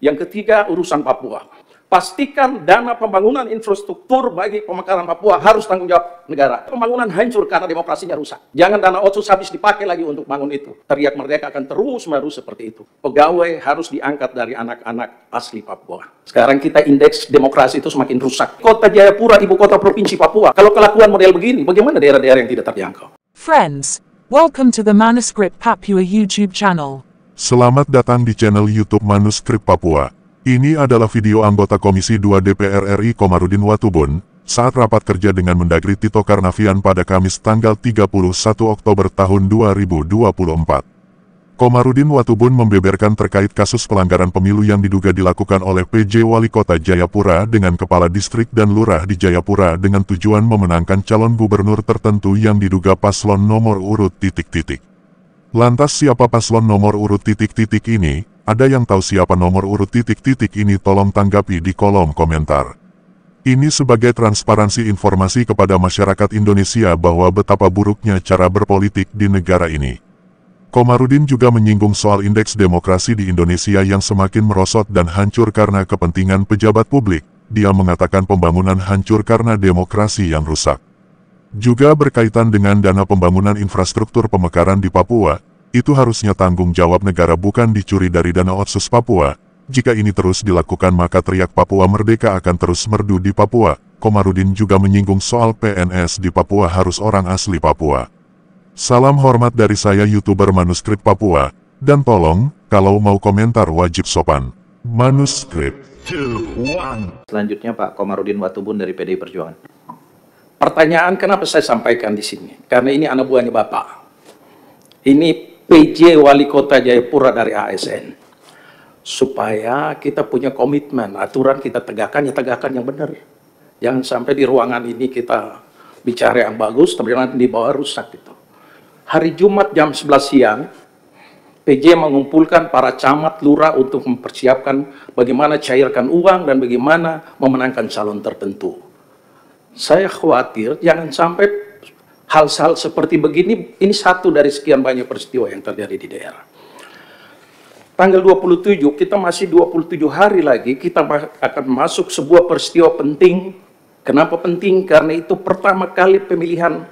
Yang ketiga, urusan Papua. Pastikan dana pembangunan infrastruktur bagi pemekaran Papua harus tanggung jawab negara. Pembangunan hancur karena demokrasinya rusak. Jangan dana otsus habis dipakai lagi untuk bangun itu. Teriak merdeka akan terus-menerus seperti itu. Pegawai harus diangkat dari anak-anak asli Papua. Sekarang kita indeks demokrasi itu semakin rusak. Kota Jayapura, ibu kota provinsi Papua. Kalau kelakuan model begini, bagaimana daerah-daerah yang tidak terjangkau? Friends, welcome to the Manuscript Papua YouTube channel. Selamat datang di channel YouTube Manuskrip Papua. Ini adalah video anggota Komisi 2 DPR RI Komarudin Watubun saat rapat kerja dengan Mendagri Tito Karnavian pada Kamis tanggal 31 Oktober tahun 2024. Komarudin Watubun membeberkan terkait kasus pelanggaran pemilu yang diduga dilakukan oleh PJ Wali Kota Jayapura dengan kepala distrik dan lurah di Jayapura dengan tujuan memenangkan calon gubernur tertentu yang diduga paslon nomor urut ... Lantas siapa paslon nomor urut ... ini? Ada yang tahu siapa nomor urut ... ini? Tolong tanggapi di kolom komentar. Ini sebagai transparansi informasi kepada masyarakat Indonesia bahwa betapa buruknya cara berpolitik di negara ini. Komarudin juga menyinggung soal indeks demokrasi di Indonesia yang semakin merosot dan hancur karena kepentingan pejabat publik. Dia mengatakan pembangunan hancur karena demokrasi yang rusak. Juga berkaitan dengan dana pembangunan infrastruktur pemekaran di Papua, itu harusnya tanggung jawab negara bukan dicuri dari dana otsus Papua. Jika ini terus dilakukan maka teriak Papua Merdeka akan terus merdu di Papua. Komarudin juga menyinggung soal PNS di Papua harus orang asli Papua. Salam hormat dari saya YouTuber Manuskrip Papua, dan tolong, kalau mau komentar wajib sopan. Manuskrip. Selanjutnya Pak Komarudin Watubun dari PDI Perjuangan. Pertanyaan kenapa saya sampaikan di sini? Karena ini anak buahnya Bapak. Ini PJ Wali Kota Jayapura dari ASN. Supaya kita punya komitmen, aturan kita tegakkan, ya tegakkan yang benar. Jangan sampai di ruangan ini kita bicara yang bagus, tapi nanti di bawah rusak gitu. Hari Jumat jam 11 siang, PJ mengumpulkan para camat lurah untuk mempersiapkan bagaimana cairkan uang dan bagaimana memenangkan calon tertentu. Saya khawatir jangan sampai hal-hal seperti begini, ini satu dari sekian banyak peristiwa yang terjadi di daerah. Tanggal 27, kita masih 27 hari lagi, kita akan masuk sebuah peristiwa penting. Kenapa penting? Karena itu pertama kali pemilihan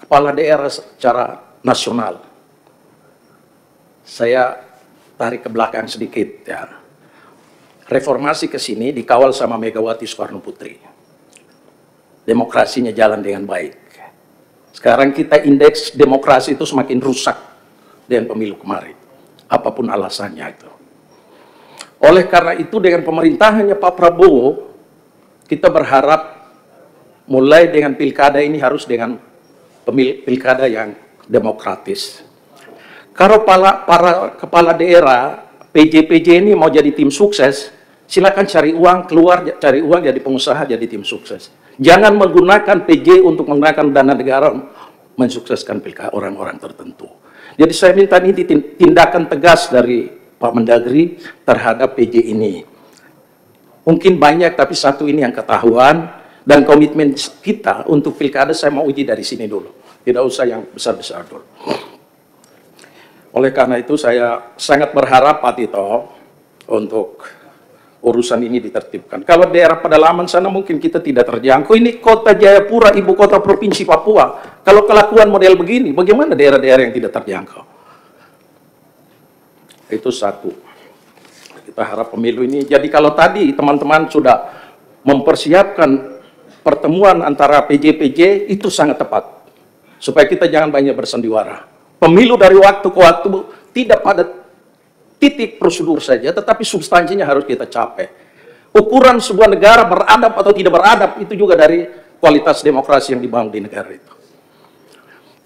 kepala daerah secara nasional. Saya tarik ke belakang sedikit ya. Reformasi ke sini dikawal sama Megawati Soekarno Putri. Demokrasinya jalan dengan baik. Sekarang kita indeks demokrasi itu semakin rusak dengan pemilu kemarin. Apapun alasannya itu. Oleh karena itu dengan pemerintahannya Pak Prabowo, kita berharap mulai dengan pilkada ini harus dengan pilkada yang demokratis. Kalau para kepala daerah, PJ-PJ ini mau jadi tim sukses, silakan cari uang, keluar cari uang jadi pengusaha, jadi tim sukses. Jangan menggunakan PJ untuk menggunakan dana negara mensukseskan pilkada orang-orang tertentu. Jadi saya minta ini tindakan tegas dari Pak Mendagri terhadap PJ ini. Mungkin banyak, tapi satu ini yang ketahuan, dan komitmen kita untuk pilkada saya mau uji dari sini dulu. Tidak usah yang besar-besar dulu. Oleh karena itu saya sangat berharap Pak Tito untuk urusan ini ditertibkan. Kalau daerah pedalaman sana mungkin kita tidak terjangkau. Ini kota Jayapura, ibu kota provinsi Papua. Kalau kelakuan model begini, bagaimana daerah-daerah yang tidak terjangkau? Itu satu. Kita harap pemilu ini. Jadi kalau tadi teman-teman sudah mempersiapkan pertemuan antara PJ-PJ, itu sangat tepat. Supaya kita jangan banyak bersandiwara. Pemilu dari waktu ke waktu tidak pada titik prosedur saja, tetapi substansinya harus kita capai. Ukuran sebuah negara beradab atau tidak beradab itu juga dari kualitas demokrasi yang dibangun di negara itu.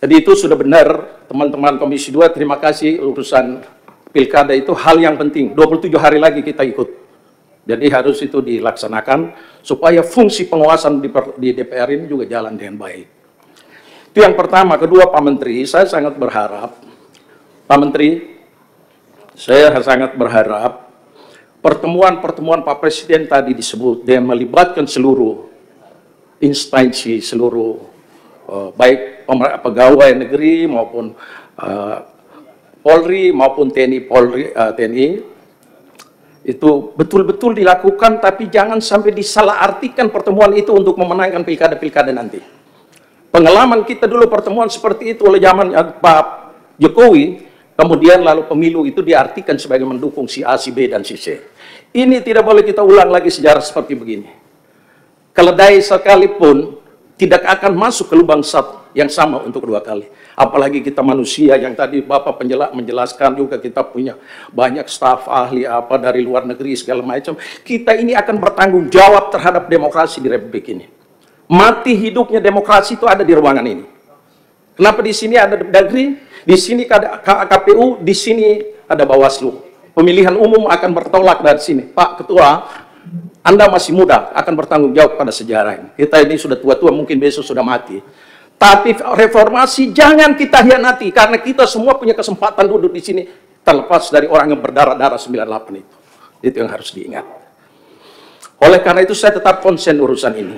Jadi itu sudah benar, teman-teman Komisi 2, terima kasih. Urusan pilkada itu hal yang penting. 27 hari lagi kita ikut. Jadi harus itu dilaksanakan supaya fungsi pengawasan di DPR ini juga jalan dengan baik. Itu yang pertama. Kedua, Pak Menteri, saya sangat berharap, Pak Menteri, saya sangat berharap pertemuan-pertemuan Pak Presiden tadi disebut dan melibatkan seluruh instansi, seluruh baik pegawai negeri maupun Polri maupun TNI, Itu betul-betul dilakukan, tapi jangan sampai disalahartikan pertemuan itu untuk memenangkan pilkada-pilkada nanti. Pengalaman kita dulu pertemuan seperti itu oleh zaman Pak Jokowi, kemudian lalu pemilu itu diartikan sebagai mendukung si A, si B, dan si C. Ini tidak boleh kita ulang lagi sejarah seperti begini. Keledai sekalipun tidak akan masuk ke lubang yang sama untuk kedua kali. Apalagi kita manusia yang tadi Bapak menjelaskan juga, kita punya banyak staf ahli apa dari luar negeri segala macam. Kita ini akan bertanggung jawab terhadap demokrasi di Republik ini. Mati hidupnya demokrasi itu ada di ruangan ini. Kenapa di sini ada Dagri, di sini ada KPU, di sini ada Bawaslu. Pemilihan umum akan bertolak dari sini. Pak Ketua, Anda masih muda, akan bertanggung jawab pada sejarah ini. Kita ini sudah tua-tua, mungkin besok sudah mati. Tapi reformasi jangan kita hianati, karena kita semua punya kesempatan duduk di sini, terlepas dari orang yang berdarah-darah 98 itu. Itu yang harus diingat. Oleh karena itu saya tetap konsen urusan ini.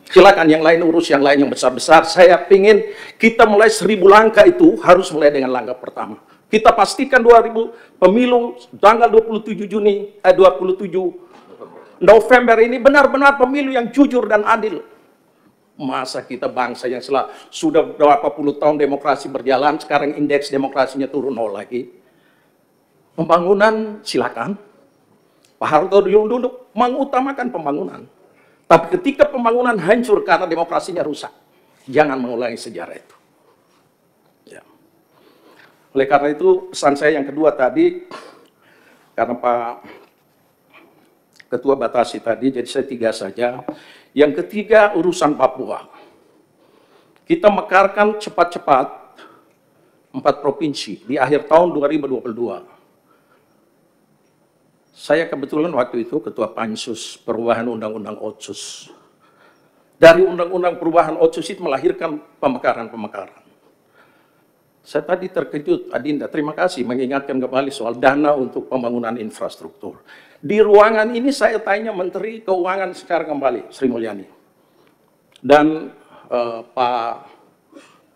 Silakan yang lain urus yang lain yang besar-besar. Saya ingin kita mulai 1000 langkah itu harus mulai dengan langkah pertama. Kita pastikan 2000 pemilu tanggal 27 November ini benar-benar pemilu yang jujur dan adil. Masa kita bangsa yang sudah berapa puluh tahun demokrasi berjalan, sekarang indeks demokrasinya turun 0 lagi. Pembangunan silakan. Pak Harto dulu mengutamakan pembangunan. Tapi ketika pembangunan hancur karena demokrasinya rusak, jangan mengulangi sejarah itu. Ya. Oleh karena itu pesan saya yang kedua tadi, karena Pak Ketua batasi tadi, jadi saya 3 saja. Yang ketiga, urusan Papua. Kita mekarkan cepat-cepat 4 provinsi di akhir tahun 2022. Saya kebetulan waktu itu Ketua Pansus Perubahan Undang-Undang Otsus. Dari Undang-Undang Perubahan Otsus itu melahirkan pemekaran-pemekaran. Saya tadi terkejut, Adinda, terima kasih mengingatkan kembali soal dana untuk pembangunan infrastruktur. Di ruangan ini saya tanya Menteri Keuangan secara kembali, Sri Mulyani. Dan Pak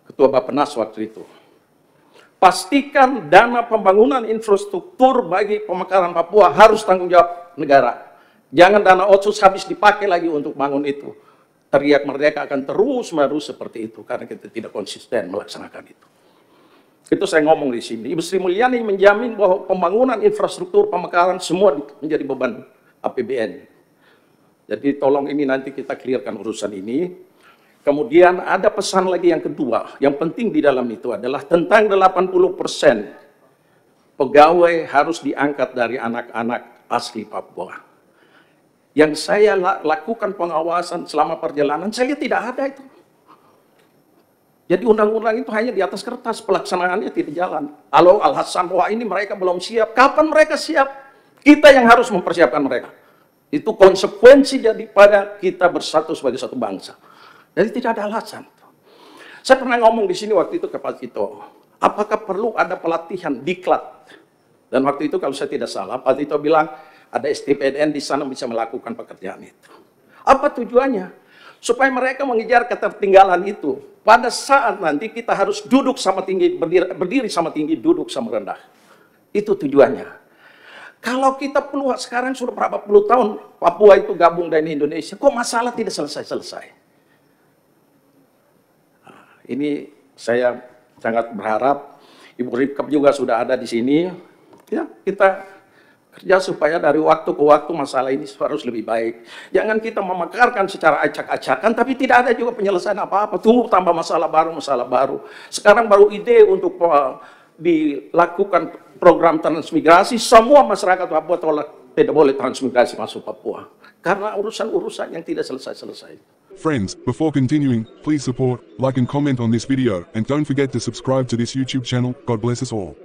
Ketua Bappenas waktu itu. Pastikan dana pembangunan infrastruktur bagi pemekaran Papua harus tanggung jawab negara. Jangan dana otsus habis dipakai lagi untuk bangun itu. Teriak merdeka akan terus-menerus seperti itu, karena kita tidak konsisten melaksanakan itu. Itu saya ngomong di sini. Ibu Sri Mulyani menjamin bahwa pembangunan infrastruktur pemekaran semua menjadi beban APBN. Jadi tolong ini nanti kita clearkan urusan ini. Kemudian ada pesan lagi yang kedua, yang penting di dalam itu adalah tentang 80% pegawai harus diangkat dari anak-anak asli Papua. Yang saya lakukan pengawasan selama perjalanan, saya lihat tidak ada itu. Jadi undang-undang itu hanya di atas kertas, pelaksanaannya tidak jalan. Kalau alasan bahwa ini mereka belum siap, kapan mereka siap? Kita yang harus mempersiapkan mereka. Itu konsekuensi daripada kita bersatu sebagai satu bangsa. Jadi tidak ada alasan. Saya pernah ngomong di sini waktu itu ke Pak Tito, apakah perlu ada pelatihan diklat? Dan waktu itu kalau saya tidak salah, Pak Tito bilang ada STPDN di sana bisa melakukan pekerjaan itu. Apa tujuannya? Supaya mereka mengejar ketertinggalan itu. Pada saat nanti kita harus duduk sama tinggi, berdiri sama tinggi, duduk sama rendah. Itu tujuannya. Kalau kita perlu sekarang sudah berapa puluh tahun Papua itu gabung dengan Indonesia, kok masalah tidak selesai-selesai? Nah, ini saya sangat berharap Ibu Ripkap juga sudah ada di sini. Ya, kita kerja supaya dari waktu ke waktu masalah ini harus lebih baik. Jangan kita memekarkan secara acak-acakan, tapi tidak ada juga penyelesaian apa-apa. Tunggu tambah masalah baru. Sekarang baru ide untuk dilakukan program transmigrasi, semua masyarakat Papua tidak boleh transmigrasi masuk Papua. Karena urusan-urusan yang tidak selesai-selesai. Friends, before continuing, please support, like and comment on this video, and don't forget to subscribe to this YouTube channel. God bless us all.